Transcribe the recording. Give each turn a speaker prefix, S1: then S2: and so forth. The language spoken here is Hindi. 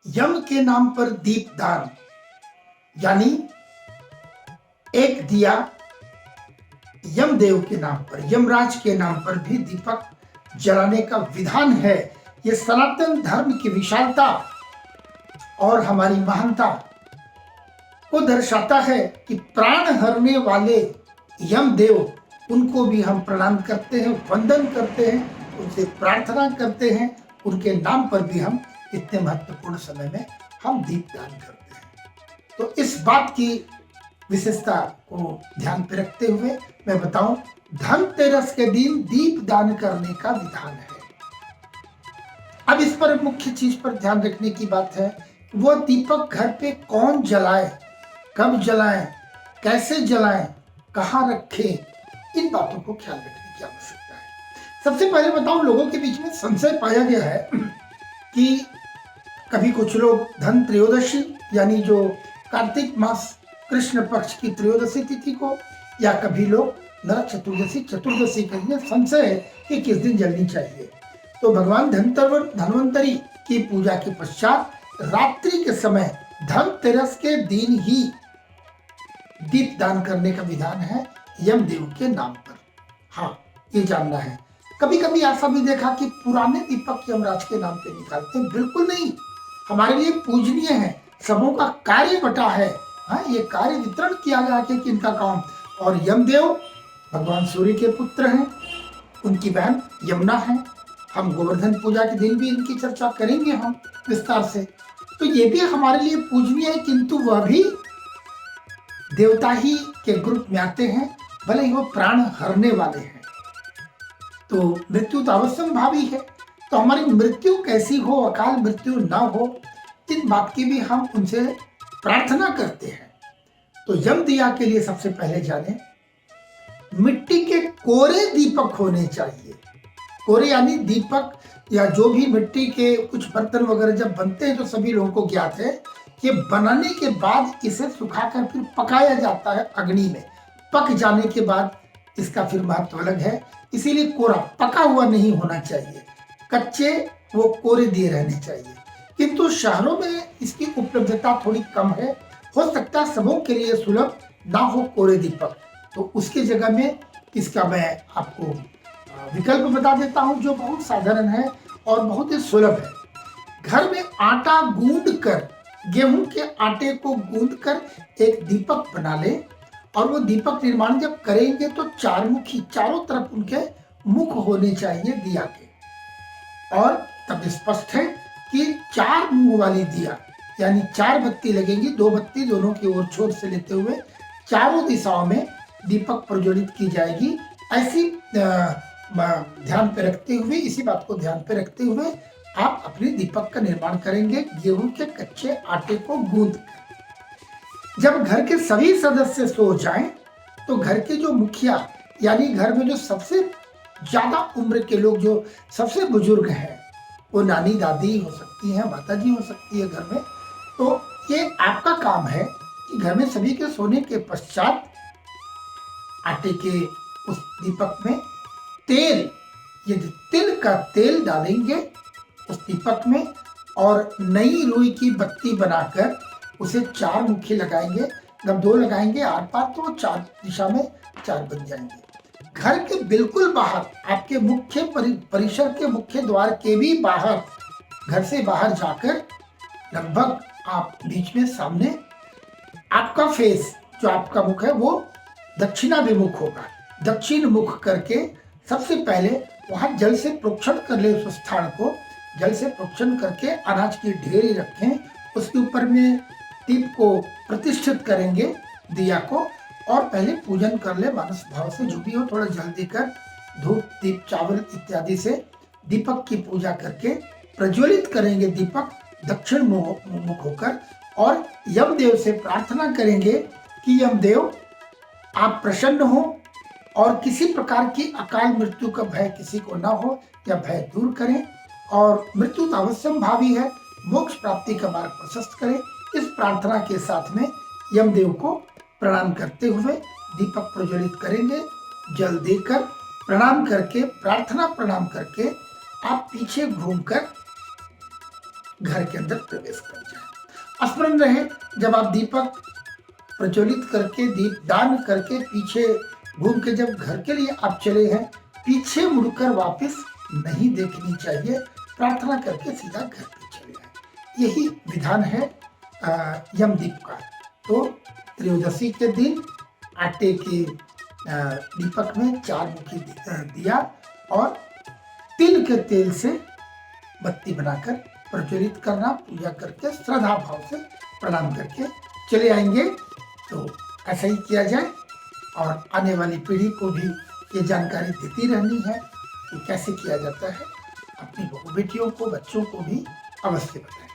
S1: यम के नाम पर दीपदान, यानी एक दिया यमदेव के नाम पर, यमराज के नाम पर भी दीपक जलाने का विधान है। ये सनातन धर्म की विशालता और हमारी महानता को दर्शाता है कि प्राण हरने वाले यमदेव, उनको भी हम प्रणाम करते हैं, वंदन करते हैं, उनसे प्रार्थना करते हैं। उनके नाम पर भी हम इतने महत्वपूर्ण समय में हम दीपदान करते हैं। तो इस बात की विशेषता को ध्यान पे रखते हुए मैं बताऊं, धनतेरस के दिन दीप दान करने का विधान है। अब इस पर मुख्य चीज पर ध्यान रखने की बात है, वो दीपक घर पे कौन जलाए, कब जलाएं, कैसे जलाएं, कहाँ रखें, इन बातों को ख्याल रखने की आवश्यकता है। सबसे पहले बताऊं, लोगों के बीच में संशय पाया गया है कि कभी कुछ लोग धन त्रयोदशी यानी जो कार्तिक मास कृष्ण पक्ष की त्रयोदशी तिथि को, या कभी लोग नरक चतुर्दशी के लिए संशय है कि किस दिन जलनी चाहिए। तो भगवान धन्वंतरी की पूजा के पश्चात रात्रि के समय धनतेरस के दिन ही दीप दान करने का विधान है यमदेव के नाम पर। हाँ, ये जानना है। कभी कभी ऐसा भी देखा कि पुराने दीपक यमराज के नाम पे निकालते हैं। बिल्कुल नहीं, हमारे लिए पूजनीय है, सबों का कार्य बटा है। हाँ, ये कार्य वितरण किया गया कि इनका काम। और यमदेव भगवान सूर्य के पुत्र हैं, उनकी बहन यमुना है। हम गोवर्धन पूजा के दिन भी इनकी चर्चा करेंगे हम विस्तार से। तो ये भी हमारे लिए पूजनीय है, किंतु वह भी देवता ही के ग्रुप में आते हैं, भले ही वो प्राण हरने वाले हैं। तो मृत्यु तो अवश्य भावी है। तो हमारी मृत्यु कैसी हो, अकाल मृत्यु ना हो, इन बात की भी हम उनसे प्रार्थना करते हैं। तो यम दिया के लिए सबसे पहले जाने, मिट्टी के कोरे दीपक होने चाहिए। कोरे यानी दीपक या जो भी मिट्टी के कुछ बर्तन वगैरह जब बनते हैं तो सभी लोगों को ज्ञात है कि बनाने के बाद इसे सुखाकर फिर पकाया जाता है अग्नि में। पक जाने के बाद इसका फिर महत्व अलग है, इसीलिए कोरा, पका हुआ नहीं होना चाहिए। कच्चे वो कोरे दिए रहने चाहिए। किंतु शहरों में इसकी उपलब्धता थोड़ी कम है, हो सकता है सबों के लिए सुलभ ना हो कोरे दीपक। तो उसकी जगह में इसका मैं आपको विकल्प बता देता हूं जो बहुत साधारण है और बहुत ही सुलभ है। घर में आटा गूंद कर, गेहूं के आटे को गूंद कर एक दीपक बना ले, और वो दीपक निर्माण जब करेंगे तो चार मुखी, चारों तरफ उनके मुख होने चाहिए दिया के। और तब स्पष्ट है कि चार मुंह वाली दिया, यानी चार बत्ती लगेंगी, दो बत्ती दोनों की ओर छोर से लेते हुए चारों दिशाओं में दीपक प्रज्वलित की जाएगी। ऐसी ध्यान पे रखते हुए, इसी बात को ध्यान पे रखते हुए आप अपने दीपक का निर्माण करेंगे गेहूं के कच्चे आटे को गूंद कर। जब घर के सभी सदस्य सो जाएं तो घर के जो मुखिया, यानी घर में जो सबसे ज्यादा उम्र के लोग, जो सबसे बुजुर्ग हैं, वो नानी दादी हो सकती हैं, माता जी हो सकती है घर में, तो ये आपका काम है कि घर में सभी के सोने के पश्चात आटे के उस दीपक में तेल, ये तिल का तेल डालेंगे उस दीपक में, और नई रुई की बत्ती बनाकर उसे चार मुखी लगाएंगे। जब दो लगाएंगे आर पार तो वो चार दिशा में चार बन जाएंगे। घर के बिल्कुल बाहर, आपके मुख्य परिसर के मुख्य द्वार के भी बाहर, घर से बाहर जाकर लगभग आप बीच में सामने आपका फेस, जो आपका मुख है वो दक्षिणाभिमुख होगा। दक्षिण मुख करके सबसे पहले वहां जल से प्रोक्षण कर ले, उस स्थान को जल से प्रोक्षण करके अनाज की ढेरी रखें, उसके ऊपर में दीप को प्रतिष्ठित करेंगे, दिया को, और पहले पूजन कर ले मानस भाव से, जो भी हो थोड़ा जल देकर धूप दीप चावल इत्यादि से दीपक की पूजा करके प्रज्वलित करेंगे दीपक दक्षिण मुख होकर। और यमदेव से प्रार्थना करेंगे कि यमदेव आप प्रसन्न हो और किसी प्रकार की अकाल मृत्यु का भय किसी को ना हो, या भय दूर करें, और मृत्यु तो अवश्यम भावी है, मोक्ष प्राप्ति का मार्ग प्रशस्त करें। इस प्रार्थना के साथ में यमदेव को प्रणाम करते हुए दीपक प्रज्वलित करेंगे। जल देकर प्रणाम करके, प्रार्थना प्रणाम करके आप पीछे घूमकर घर के अंदर प्रवेश कर जाए। स्मरण रहे, जब आप दीपक प्रज्वलित करके दीप दान करके पीछे घूम के जब घर के लिए आप चले हैं, पीछे मुड़कर वापस नहीं देखनी चाहिए। प्रार्थना करके सीधा घर पे चले आए। यही विधान है यमदीप का। तो त्रयोदशी के दिन आटे के दीपक में 4 मुखी दिया और तिल के तेल से बत्ती बनाकर प्रज्वलित करना, पूजा करके श्रद्धा भाव से प्रणाम करके चले आएंगे। तो ऐसा ही किया जाए और आने वाली पीढ़ी को भी ये जानकारी देती रहनी है कि कैसे किया जाता है। अपनी बहू बेटियों को, बच्चों को भी अवश्य बताएं।